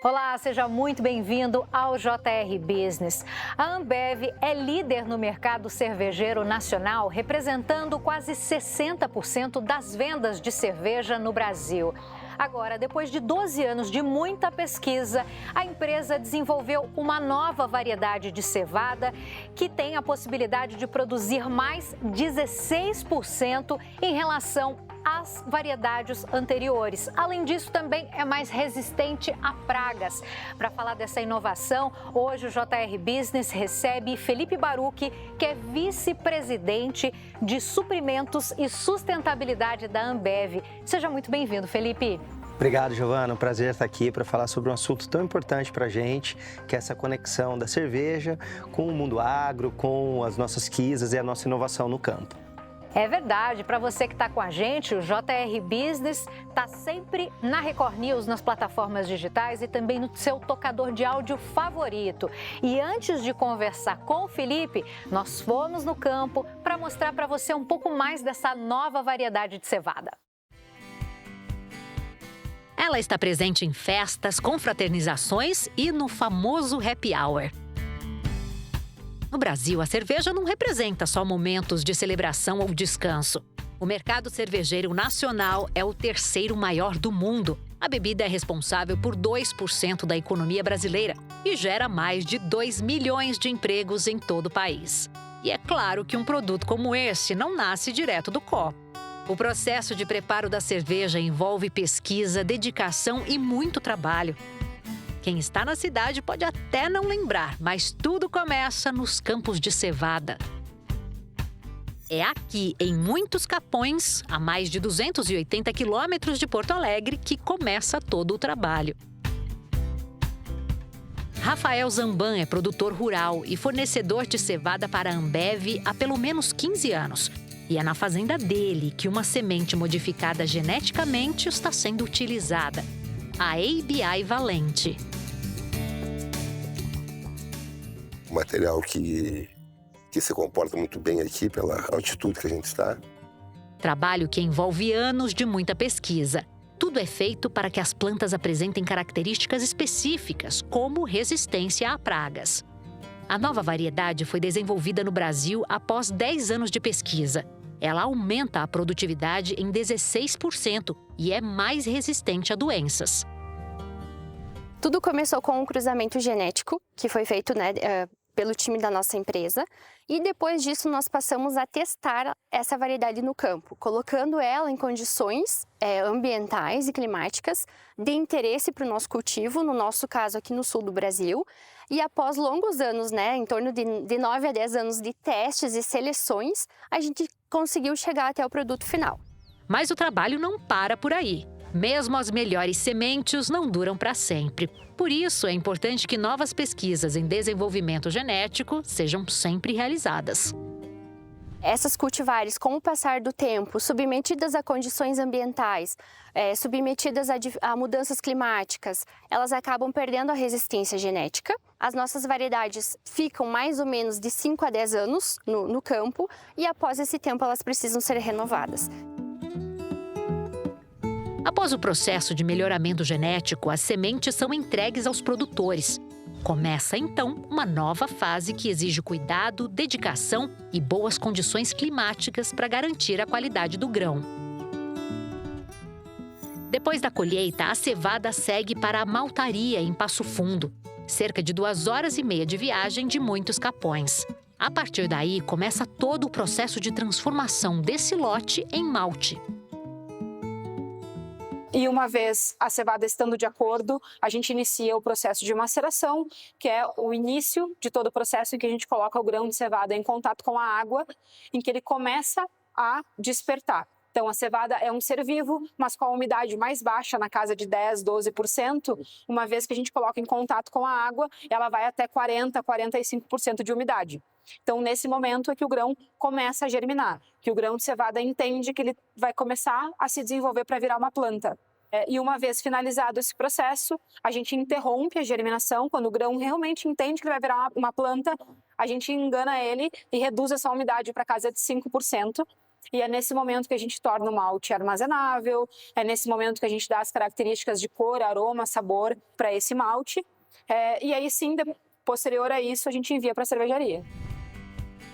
Olá, seja muito bem-vindo ao JR Business. A Ambev é líder no mercado cervejeiro nacional, representando quase 60% das vendas de cerveja no Brasil. Agora, depois de 12 anos de muita pesquisa, a empresa desenvolveu uma nova variedade de cevada que tem a possibilidade de produzir mais 16% em relação às variedades anteriores. Além disso, também é mais resistente a pragas. Para falar dessa inovação, hoje o JR Business recebe Felipe Baruch, que é vice-presidente de suprimentos e sustentabilidade da Ambev. Seja muito bem-vindo, Felipe. Obrigado, Giovana. Um prazer estar aqui para falar sobre um assunto tão importante para a gente, que é essa conexão da cerveja com o mundo agro, com as nossas quizzes e a nossa inovação no campo. É verdade, para você que está com a gente, o JR Business está sempre na Record News, nas plataformas digitais e também no seu tocador de áudio favorito. E antes de conversar com o Felipe, nós fomos no campo para mostrar para você um pouco mais dessa nova variedade de cevada. Ela está presente em festas, confraternizações e no famoso happy hour. No Brasil, a cerveja não representa só momentos de celebração ou descanso. O mercado cervejeiro nacional é o terceiro maior do mundo. A bebida é responsável por 2% da economia brasileira e gera mais de 2 milhões de empregos em todo o país. E é claro que um produto como esse não nasce direto do copo. O processo de preparo da cerveja envolve pesquisa, dedicação e muito trabalho. Quem está na cidade pode até não lembrar, mas tudo começa nos campos de cevada. É aqui, em Muitos Capões, a mais de 280 quilômetros de Porto Alegre, que começa todo o trabalho. Rafael Zamban é produtor rural e fornecedor de cevada para a Ambev há pelo menos 15 anos. E é na fazenda dele que uma semente modificada geneticamente está sendo utilizada, a ABI Valente. Um material que se comporta muito bem aqui pela altitude que a gente está. Trabalho que envolve anos de muita pesquisa. Tudo é feito para que as plantas apresentem características específicas, como resistência a pragas. A nova variedade foi desenvolvida no Brasil após 10 anos de pesquisa. Ela aumenta a produtividade em 16% e é mais resistente a doenças. Tudo começou com um cruzamento genético, que foi feito pelo time da nossa empresa. E depois disso, nós passamos a testar essa variedade no campo, colocando ela em condições ambientais e climáticas de interesse para o nosso cultivo, no nosso caso aqui no sul do Brasil. E após longos anos, em torno de 9 a 10 anos de testes e seleções, a gente conseguiu chegar até o produto final. Mas o trabalho não para por aí. Mesmo as melhores sementes não duram para sempre. Por isso, é importante que novas pesquisas em desenvolvimento genético sejam sempre realizadas. Essas cultivares, com o passar do tempo, submetidas a condições ambientais, submetidas a mudanças climáticas, elas acabam perdendo a resistência genética. As nossas variedades ficam mais ou menos de 5 a 10 anos no campo e após esse tempo elas precisam ser renovadas. Após o processo de melhoramento genético, as sementes são entregues aos produtores. Começa, então, uma nova fase que exige cuidado, dedicação e boas condições climáticas para garantir a qualidade do grão. Depois da colheita, a cevada segue para a maltaria em Passo Fundo, cerca de 2 horas e meia de viagem de Muitos Capões. A partir daí, começa todo o processo de transformação desse lote em malte. E uma vez a cevada estando de acordo, a gente inicia o processo de maceração, que é o início de todo o processo em que a gente coloca o grão de cevada em contato com a água, em que ele começa a despertar. Então, a cevada é um ser vivo, mas com a umidade mais baixa, na casa de 10%, 12%, uma vez que a gente coloca em contato com a água, ela vai até 40%, 45% de umidade. Então, nesse momento é que o grão começa a germinar, que o grão de cevada entende que ele vai começar a se desenvolver para virar uma planta. E uma vez finalizado esse processo, a gente interrompe a germinação. Quando o grão realmente entende que ele vai virar uma planta, a gente engana ele e reduz essa umidade para casa de 5%. E é nesse momento que a gente torna o malte armazenável, é nesse momento que a gente dá as características de cor, aroma, sabor para esse malte. E aí sim, posterior a isso, a gente envia para a cervejaria.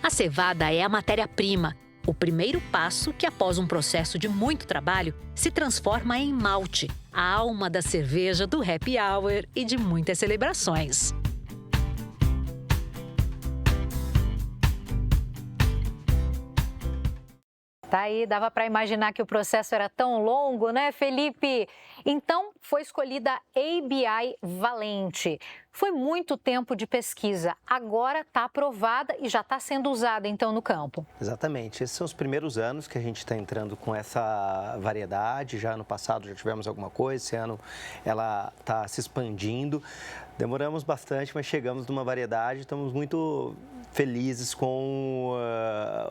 A cevada é a matéria-prima, o primeiro passo que, após um processo de muito trabalho, se transforma em malte, a alma da cerveja do happy hour e de muitas celebrações. Tá aí, dava para imaginar que o processo era tão longo, né, Felipe? Então, foi escolhida a ABI Valente. Foi muito tempo de pesquisa, agora está aprovada e já está sendo usada, então, no campo. Exatamente, esses são os primeiros anos que a gente está entrando com essa variedade. Já ano passado já tivemos alguma coisa, esse ano ela está se expandindo. Demoramos bastante, mas chegamos numa variedade, estamos muito felizes com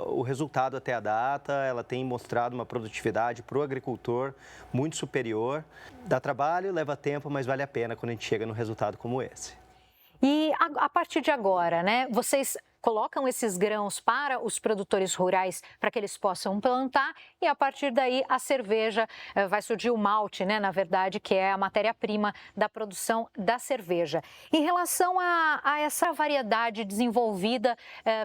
o resultado até a data. Ela tem mostrado uma produtividade para o agricultor muito superior. Dá trabalho, leva tempo, mas vale a pena quando a gente chega num resultado como esse. E a partir de agora, né, vocês colocam esses grãos para os produtores rurais para que eles possam plantar e a partir daí a cerveja vai surgir o malte, né, na verdade, que é a matéria-prima da produção da cerveja. Em relação a essa variedade desenvolvida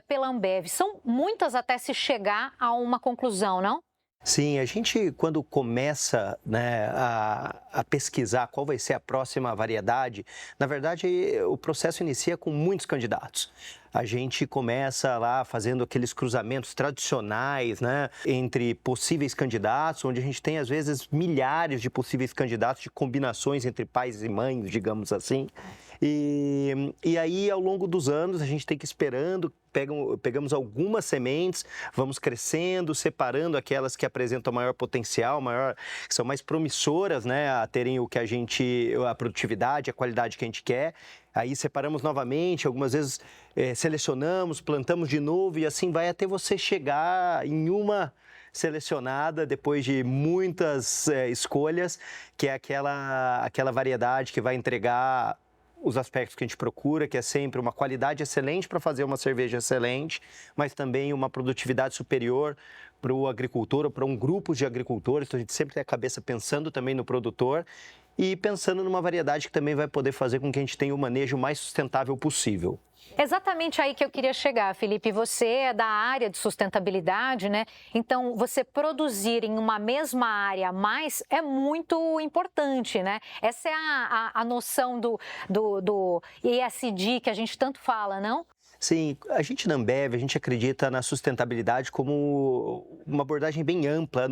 pela Ambev, são muitas até se chegar a uma conclusão, não? Sim, a gente quando começa, né, a pesquisar qual vai ser a próxima variedade, na verdade o processo inicia com muitos candidatos. A gente começa lá fazendo aqueles cruzamentos tradicionais, né, entre possíveis candidatos, onde a gente tem às vezes milhares de possíveis candidatos de combinações entre pais e mães, digamos assim. E aí, ao longo dos anos, a gente tem que ir esperando, pegamos algumas sementes, vamos crescendo, separando aquelas que apresentam maior potencial, que são mais promissoras, né, a terem a produtividade, a qualidade que a gente quer. Aí separamos novamente, algumas vezes selecionamos, plantamos de novo e assim vai até você chegar em uma selecionada depois de muitas escolhas, que é aquela variedade que vai entregar os aspectos que a gente procura, que é sempre uma qualidade excelente para fazer uma cerveja excelente, mas também uma produtividade superior para o agricultor ou para um grupo de agricultores. Então a gente sempre tem a cabeça pensando também no produtor e pensando numa variedade que também vai poder fazer com que a gente tenha o manejo mais sustentável possível. Exatamente aí que eu queria chegar, Felipe. Você é da área de sustentabilidade, né? Então, você produzir em uma mesma área mais é muito importante, né? Essa é a noção do ESG que a gente tanto fala, não? Sim, a gente na Ambev, a gente acredita na sustentabilidade como uma abordagem bem ampla,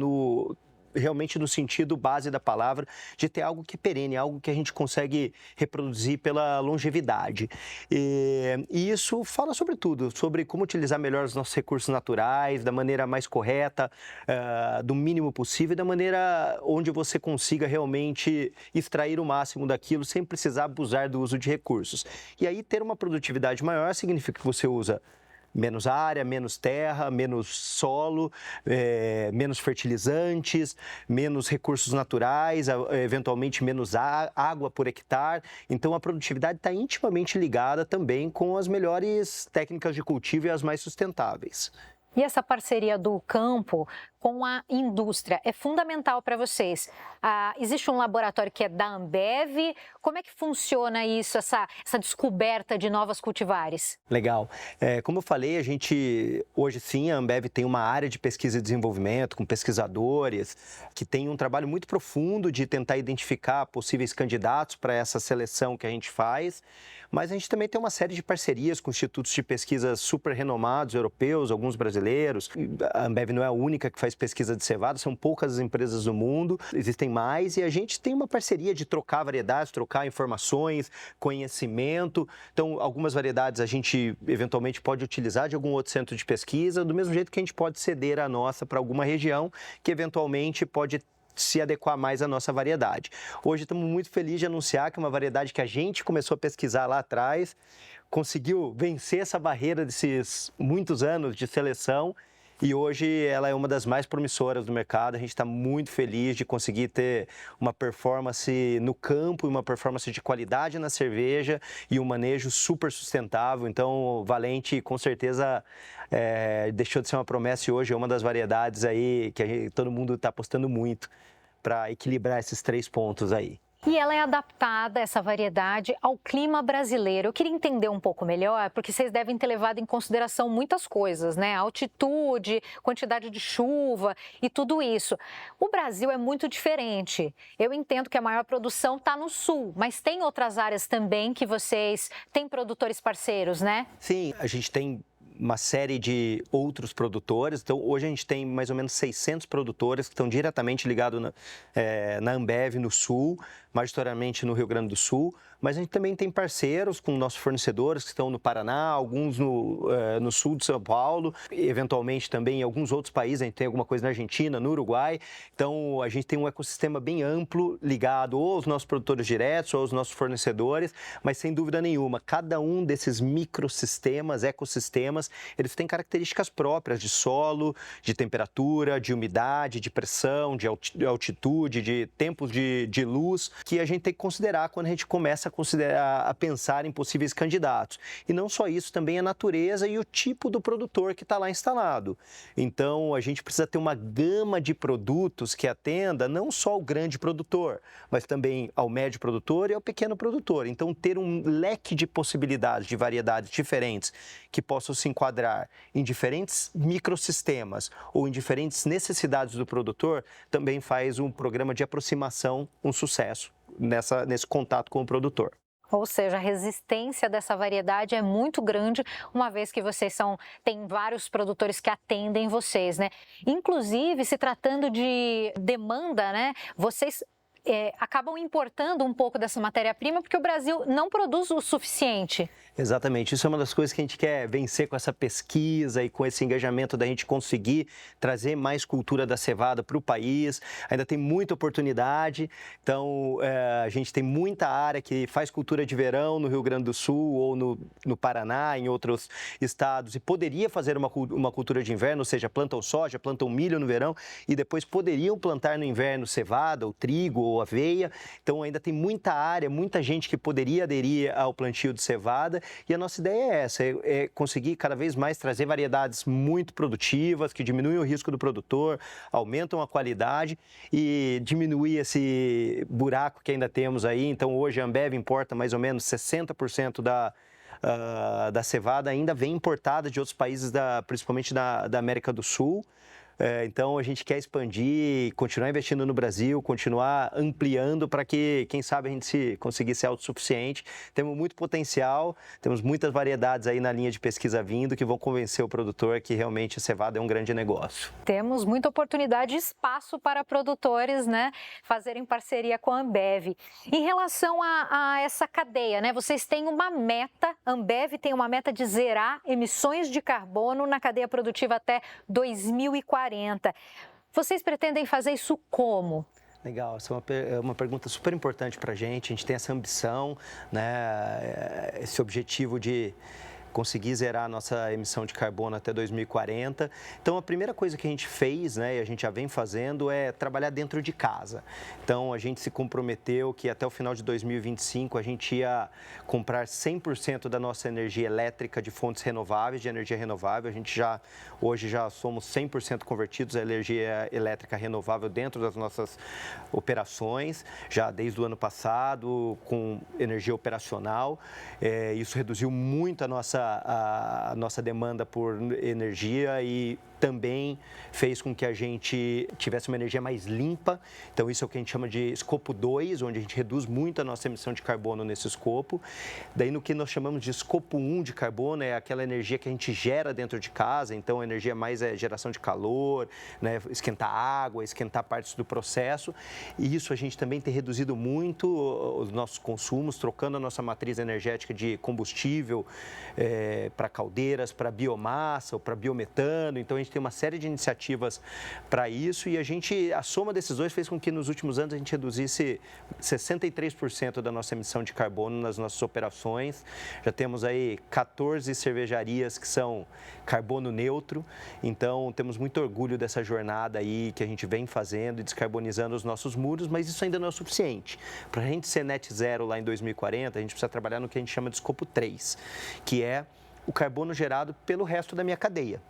realmente no sentido base da palavra, de ter algo que é perene, algo que a gente consegue reproduzir pela longevidade. E isso fala sobre tudo, sobre como utilizar melhor os nossos recursos naturais, da maneira mais correta, do mínimo possível, da maneira onde você consiga realmente extrair o máximo daquilo, sem precisar abusar do uso de recursos. E aí ter uma produtividade maior significa que você usa menos área, menos terra, menos solo, menos fertilizantes, menos recursos naturais, eventualmente menos água por hectare. Então, a produtividade está intimamente ligada também com as melhores técnicas de cultivo e as mais sustentáveis. E essa parceria do campo com a indústria é fundamental para vocês. Existe um laboratório que é da Ambev. Como é que funciona isso, essa descoberta de novas cultivares? Legal. Como eu falei, hoje sim, a Ambev tem uma área de pesquisa e desenvolvimento com pesquisadores que tem um trabalho muito profundo de tentar identificar possíveis candidatos para essa seleção que a gente faz. Mas a gente também tem uma série de parcerias com institutos de pesquisa super renomados, europeus, alguns brasileiros. A Ambev não é a única que faz pesquisa de cevada, são poucas as empresas do mundo, existem mais, e a gente tem uma parceria de trocar variedades, trocar informações, conhecimento. Então, algumas variedades a gente eventualmente pode utilizar de algum outro centro de pesquisa, do mesmo jeito que a gente pode ceder a nossa para alguma região que eventualmente pode se adequar mais à nossa variedade. Hoje estamos muito felizes de anunciar que uma variedade que a gente começou a pesquisar lá atrás conseguiu vencer essa barreira desses muitos anos de seleção E hoje ela é uma das mais promissoras do mercado. A gente está muito feliz de conseguir ter uma performance no campo, uma performance de qualidade na cerveja e um manejo super sustentável. Então, Valente, com certeza, deixou de ser uma promessa e hoje é uma das variedades aí que todo mundo está apostando muito para equilibrar esses 3 pontos aí. E ela é adaptada, essa variedade, ao clima brasileiro. Eu queria entender um pouco melhor, porque vocês devem ter levado em consideração muitas coisas, né? Altitude, quantidade de chuva e tudo isso. O Brasil é muito diferente. Eu entendo que a maior produção está no sul, mas tem outras áreas também que vocês têm produtores parceiros, né? Sim, a gente tem uma série de outros produtores. Então, hoje a gente tem mais ou menos 600 produtores que estão diretamente ligados na Ambev no Sul, majoritariamente no Rio Grande do Sul, mas a gente também tem parceiros com nossos fornecedores que estão no Paraná, alguns no sul de São Paulo, e eventualmente também em alguns outros países, a gente tem alguma coisa na Argentina, no Uruguai. Então, a gente tem um ecossistema bem amplo ligado ou aos nossos produtores diretos ou aos nossos fornecedores, mas sem dúvida nenhuma, cada um desses microsistemas, ecossistemas, eles têm características próprias de solo, de temperatura, de umidade, de pressão, de altitude, de tempos de luz, que a gente tem que considerar quando a gente começa a pensar em possíveis candidatos. E não só isso, também a natureza e o tipo do produtor que está lá instalado. Então, a gente precisa ter uma gama de produtos que atenda não só ao grande produtor, mas também ao médio produtor e ao pequeno produtor. Então, ter um leque de possibilidades, de variedades diferentes que possam se enquadrar em diferentes microsistemas ou em diferentes necessidades do produtor, também faz um programa de aproximação um sucesso nesse contato com o produtor. Ou seja, a resistência dessa variedade é muito grande, uma vez que vocês têm vários produtores que atendem vocês, né? Inclusive, se tratando de demanda, né? Vocês acabam importando um pouco dessa matéria-prima porque o Brasil não produz o suficiente. Exatamente, isso é uma das coisas que a gente quer vencer com essa pesquisa e com esse engajamento da gente conseguir trazer mais cultura da cevada para o país. Ainda tem muita oportunidade, então a gente tem muita área que faz cultura de verão no Rio Grande do Sul ou no Paraná, em outros estados, e poderia fazer uma cultura de inverno, ou seja, plantam soja, plantam milho no verão e depois poderiam plantar no inverno cevada, ou trigo, ou aveia. Então ainda tem muita área, muita gente que poderia aderir ao plantio de cevada. E a nossa ideia é essa, é conseguir cada vez mais trazer variedades muito produtivas, que diminuem o risco do produtor, aumentam a qualidade e diminuir esse buraco que ainda temos aí. Então, hoje a Ambev importa mais ou menos 60% da cevada, ainda vem importada de outros países, principalmente da América do Sul. Então, a gente quer expandir, continuar investindo no Brasil, continuar ampliando para que, quem sabe, a gente conseguir ser autossuficiente. Temos muito potencial, temos muitas variedades aí na linha de pesquisa vindo que vão convencer o produtor que realmente a cevada é um grande negócio. Temos muita oportunidade e espaço para produtores, né, fazerem parceria com a Ambev. Em relação a essa cadeia, né, vocês têm uma meta, a Ambev tem uma meta de zerar emissões de carbono na cadeia produtiva até 2040. Vocês pretendem fazer isso como? Legal, essa é uma pergunta super importante para a gente tem essa ambição, né, esse objetivo de conseguir zerar a nossa emissão de carbono até 2040. Então, a primeira coisa que a gente fez, né, e a gente já vem fazendo, é trabalhar dentro de casa. Então, a gente se comprometeu que até o final de 2025 a gente ia comprar 100% da nossa energia elétrica de fontes renováveis, de energia renovável. A gente hoje já somos 100% convertidos à energia elétrica renovável dentro das nossas operações, já desde o ano passado, com energia operacional. Isso reduziu muito a nossa demanda por energia e também fez com que a gente tivesse uma energia mais limpa. Então, isso é o que a gente chama de escopo 2, onde a gente reduz muito a nossa emissão de carbono nesse escopo. Daí, no que nós chamamos de escopo 1 de carbono, é aquela energia que a gente gera dentro de casa. Então, a energia mais é geração de calor, né, esquentar água, esquentar partes do processo. E isso a gente também tem reduzido muito os nossos consumos, trocando a nossa matriz energética de combustível para caldeiras, para biomassa ou para biometano. Então, a gente gente tem uma série de iniciativas para isso e a soma desses dois fez com que nos últimos anos a gente reduzisse 63% da nossa emissão de carbono nas nossas operações. Já temos aí 14 cervejarias que são carbono neutro, então temos muito orgulho dessa jornada aí que a gente vem fazendo e descarbonizando os nossos muros, mas isso ainda não é suficiente. Para a gente ser net zero lá em 2040, a gente precisa trabalhar no que a gente chama de escopo 3, que é o carbono gerado pelo resto da minha cadeia.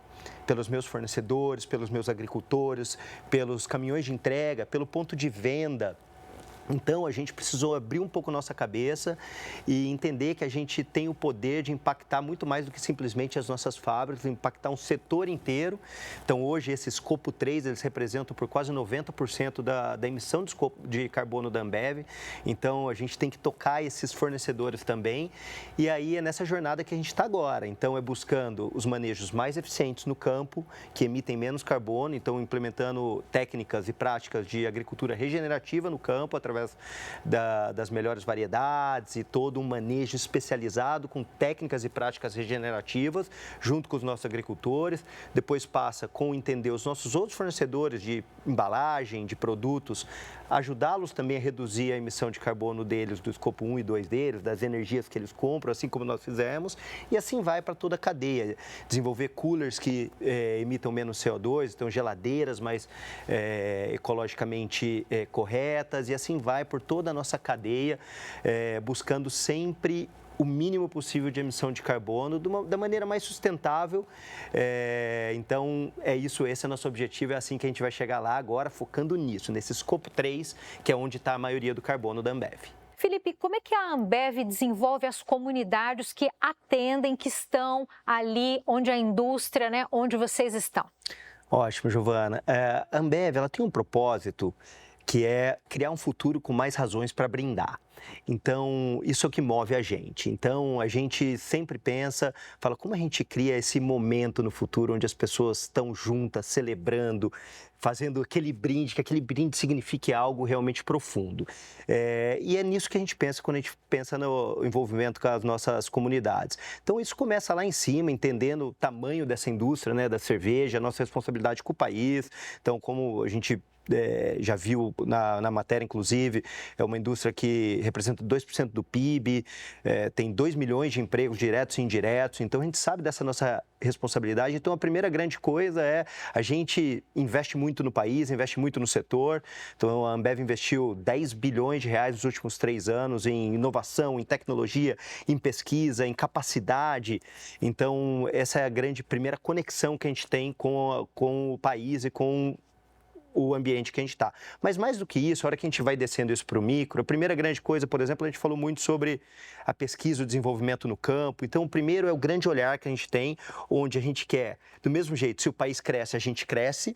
Pelos meus fornecedores, pelos meus agricultores, pelos caminhões de entrega, pelo ponto de venda. Então, a gente precisou abrir um pouco nossa cabeça e entender que a gente tem o poder de impactar muito mais do que simplesmente as nossas fábricas, impactar um setor inteiro. Então, hoje, esse escopo 3, eles representam por quase 90% da emissão de carbono da Ambev. Então, a gente tem que tocar esses fornecedores também. E aí, é nessa jornada que a gente está agora. Então, é buscando os manejos mais eficientes no campo, que emitem menos carbono. Então, implementando técnicas e práticas de agricultura regenerativa no campo, através das melhores variedades e todo um manejo especializado com técnicas e práticas regenerativas, junto com os nossos agricultores. Depois passa com entender os nossos outros fornecedores de embalagem, de produtos, ajudá-los também a reduzir a emissão de carbono deles, do escopo 1 e 2 deles, das energias que eles compram, assim como nós fizemos, e assim vai para toda a cadeia. Desenvolver coolers que emitam menos CO2, então geladeiras mais ecologicamente corretas, e assim vai por toda a nossa cadeia, buscando sempre o mínimo possível de emissão de carbono da maneira mais sustentável. Então, é isso, esse é o nosso objetivo, é assim que a gente vai chegar lá agora, focando nisso, nesse escopo 3, que é onde está a maioria do carbono da Ambev. Felipe, como é que a Ambev desenvolve as comunidades que atendem, que estão ali onde a indústria, né, onde vocês estão? Ótimo, Giovana. A Ambev, ela tem um propósito que é criar um futuro com mais razões para brindar. Então, isso é o que move a gente. Então, a gente sempre pensa, fala, como a gente cria esse momento no futuro onde as pessoas estão juntas, celebrando, fazendo aquele brinde, que aquele brinde signifique algo realmente profundo. E é nisso que a gente pensa quando a gente pensa no envolvimento com as nossas comunidades. Então, isso começa lá em cima, entendendo o tamanho dessa indústria, né, da cerveja, a nossa responsabilidade com o país. Então, como a gente já viu na matéria, inclusive, é uma indústria que representa 2% do PIB, tem 2 milhões de empregos diretos e indiretos, então a gente sabe dessa nossa responsabilidade. Então, a primeira grande coisa é a gente investe muito no país, investe muito no setor. Então, a Ambev investiu 10 bilhões de reais nos últimos 3 anos em inovação, em tecnologia, em pesquisa, em capacidade. Então, essa é a grande primeira conexão que a gente tem com o país e com o ambiente que a gente está. Mas mais do que isso, a hora que a gente vai descendo isso para o micro, a primeira grande coisa, por exemplo, a gente falou muito sobre a pesquisa, o desenvolvimento no campo. Então, o primeiro é o grande olhar que a gente tem, onde a gente quer, do mesmo jeito, se o país cresce, a gente cresce.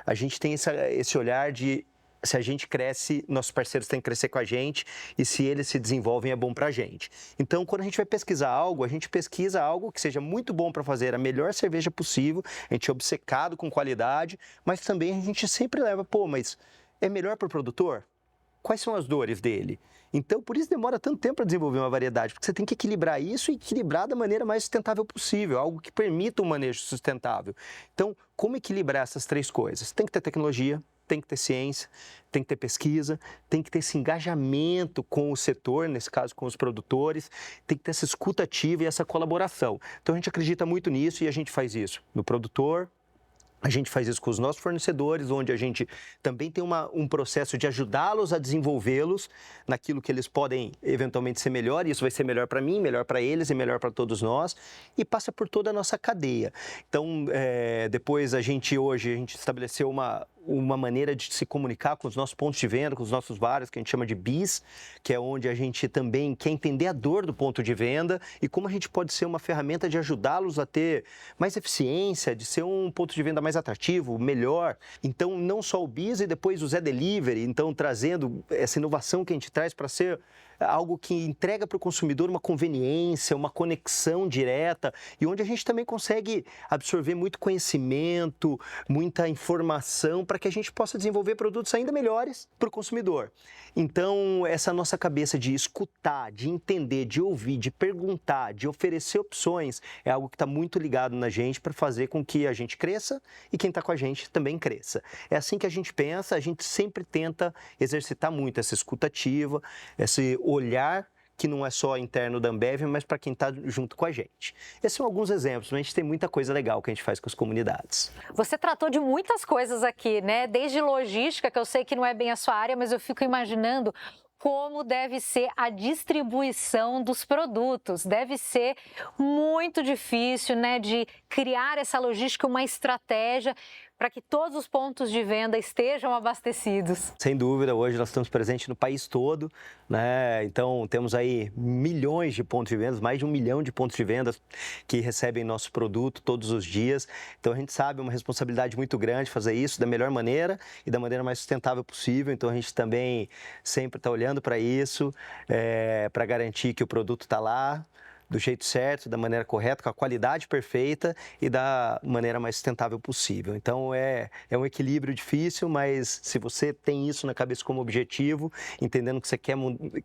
A gente tem esse olhar de se a gente cresce, nossos parceiros têm que crescer com a gente e se eles se desenvolvem é bom para a gente. Então, quando a gente vai pesquisar algo, a gente pesquisa algo que seja muito bom para fazer a melhor cerveja possível, a gente é obcecado com qualidade, mas também a gente sempre leva, mas é melhor para o produtor? Quais são as dores dele? Então, por isso demora tanto tempo para desenvolver uma variedade, porque você tem que equilibrar isso e equilibrar da maneira mais sustentável possível, algo que permita um manejo sustentável. Então, como equilibrar essas 3 coisas? Tem que ter tecnologia, tem que ter ciência, tem que ter pesquisa, tem que ter esse engajamento com o setor, nesse caso com os produtores, tem que ter essa escuta ativa e essa colaboração. Então, a gente acredita muito nisso e a gente faz isso no produtor. A gente faz isso com os nossos fornecedores, onde a gente também tem um processo de ajudá-los a desenvolvê-los naquilo que eles podem eventualmente ser melhor, e isso vai ser melhor para mim, melhor para eles e melhor para todos nós, e passa por toda a nossa cadeia. Então, depois hoje a gente estabeleceu uma maneira de se comunicar com os nossos pontos de venda, com os nossos vários, que a gente chama de BIS, que é onde a gente também quer entender a dor do ponto de venda e como a gente pode ser uma ferramenta de ajudá-los a ter mais eficiência, de ser um ponto de venda mais atrativo, melhor. Então, não só o BIS e depois o Zé Delivery, então trazendo essa inovação que a gente traz para ser algo que entrega para o consumidor uma conveniência, uma conexão direta e onde a gente também consegue absorver muito conhecimento, muita informação para para que a gente possa desenvolver produtos ainda melhores para o consumidor. Então, essa nossa cabeça de escutar, de entender, de ouvir, de perguntar, de oferecer opções, é algo que está muito ligado na gente para fazer com que a gente cresça e quem está com a gente também cresça. É assim que a gente pensa, a gente sempre tenta exercitar muito essa escutativa, esse olhar que não é só interno da Ambev, mas para quem está junto com a gente. Esses são alguns exemplos, mas a gente tem muita coisa legal que a gente faz com as comunidades. Você tratou de muitas coisas aqui, né? Desde logística, que eu sei que não é bem a sua área, mas eu fico imaginando como deve ser a distribuição dos produtos. Deve ser muito difícil, né, de criar essa logística, uma estratégia para que todos os pontos de venda estejam abastecidos. Sem dúvida, hoje nós estamos presentes no país todo, né? Então temos aí milhões de pontos de venda, mais de 1 milhão de pontos de venda que recebem nosso produto todos os dias. Então a gente sabe, é uma responsabilidade muito grande fazer isso da melhor maneira e da maneira mais sustentável possível. Então a gente também sempre está olhando para isso, para garantir que o produto está lá, do jeito certo, da maneira correta, com a qualidade perfeita e da maneira mais sustentável possível. Então é um equilíbrio difícil, mas se você tem isso na cabeça como objetivo, entendendo que você quer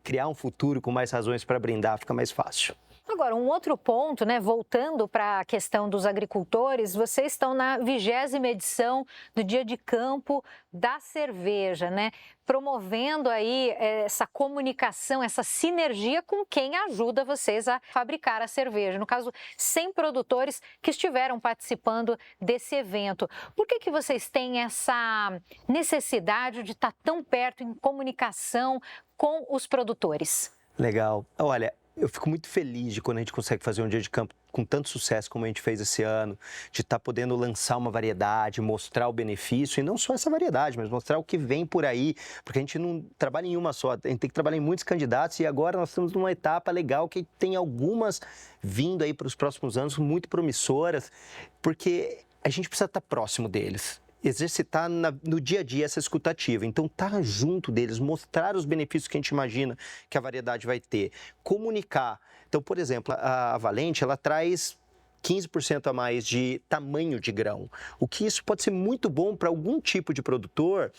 criar um futuro com mais razões para brindar, fica mais fácil. Agora, um outro ponto, né, voltando para a questão dos agricultores, vocês estão na 20ª edição do Dia de Campo da Cerveja, né, promovendo aí essa comunicação, essa sinergia com quem ajuda vocês a fabricar a cerveja. No caso, 100 produtores que estiveram participando desse evento. Por que vocês têm essa necessidade de estar tão perto em comunicação com os produtores? Legal. Olha, eu fico muito feliz de quando a gente consegue fazer um dia de campo com tanto sucesso como a gente fez esse ano, de estar podendo lançar uma variedade, mostrar o benefício, e não só essa variedade, mas mostrar o que vem por aí, porque a gente não trabalha em uma só, a gente tem que trabalhar em muitos candidatos, e agora nós estamos numa etapa legal que tem algumas vindo aí para os próximos anos muito promissoras, porque a gente precisa estar próximo deles. Exercitar no dia a dia essa escutativa. Então, estar junto deles, mostrar os benefícios que a gente imagina que a variedade vai ter, comunicar. Então, por exemplo, a Valente, ela traz 15% a mais de tamanho de grão, o que isso pode ser muito bom para algum tipo de produtor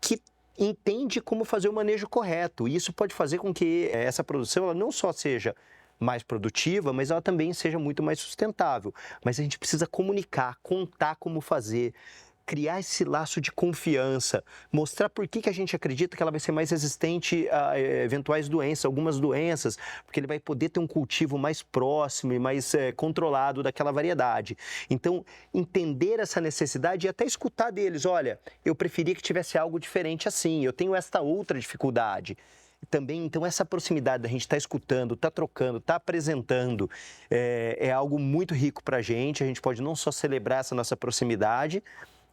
que entende como fazer o manejo correto. E isso pode fazer com que essa produção ela não só seja mais produtiva, mas ela também seja muito mais sustentável. Mas a gente precisa comunicar, contar como fazer, criar esse laço de confiança, mostrar por que a gente acredita que ela vai ser mais resistente a eventuais doenças, algumas doenças, porque ele vai poder ter um cultivo mais próximo e mais controlado daquela variedade. Então, entender essa necessidade e até escutar deles, olha, eu preferia que tivesse algo diferente assim, eu tenho esta outra dificuldade. Também, então, essa proximidade da gente estar escutando, estar trocando, estar apresentando, é algo muito rico para a gente pode não só celebrar essa nossa proximidade,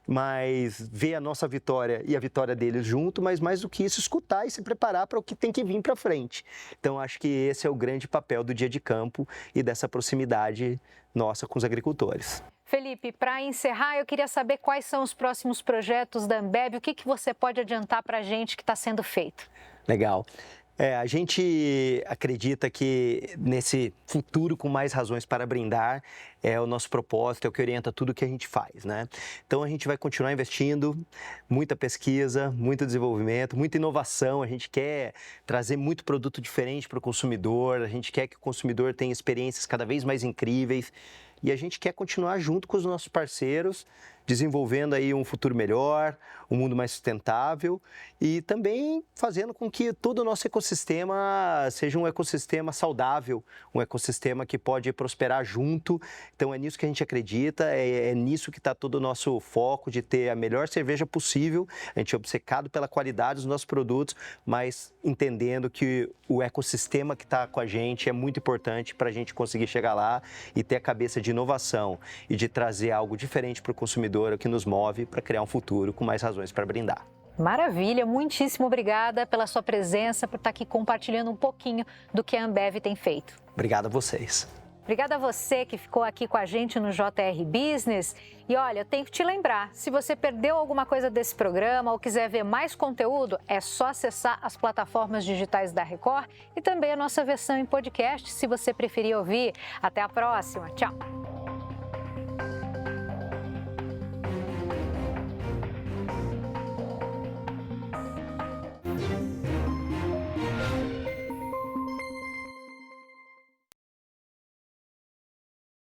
mas ver a nossa vitória e a vitória deles junto, mas mais do que isso, escutar e se preparar para o que tem que vir para frente. Então, acho que esse é o grande papel do dia de campo e dessa proximidade nossa com os agricultores. Felipe, para encerrar, eu queria saber quais são os próximos projetos da Ambev, o que você pode adiantar para a gente que está sendo feito? Legal. A gente acredita que nesse futuro com mais razões para brindar é o nosso propósito, é o que orienta tudo que a gente faz, né? Então a gente vai continuar investindo, muita pesquisa, muito desenvolvimento, muita inovação, a gente quer trazer muito produto diferente para o consumidor, a gente quer que o consumidor tenha experiências cada vez mais incríveis e a gente quer continuar junto com os nossos parceiros, desenvolvendo aí um futuro melhor, um mundo mais sustentável e também fazendo com que todo o nosso ecossistema seja um ecossistema saudável, um ecossistema que pode prosperar junto. Então é nisso que a gente acredita, é nisso que está todo o nosso foco de ter a melhor cerveja possível, a gente é obcecado pela qualidade dos nossos produtos, mas entendendo que o ecossistema que está com a gente é muito importante para a gente conseguir chegar lá e ter a cabeça de inovação e de trazer algo diferente para o consumidor, que nos move para criar um futuro com mais razões para brindar. Maravilha, muitíssimo obrigada pela sua presença, por estar aqui compartilhando um pouquinho do que a Ambev tem feito. Obrigado a vocês. Obrigada a você que ficou aqui com a gente no JR Business. E olha, eu tenho que te lembrar, se você perdeu alguma coisa desse programa ou quiser ver mais conteúdo, é só acessar as plataformas digitais da Record e também a nossa versão em podcast, se você preferir ouvir. Até a próxima. Tchau.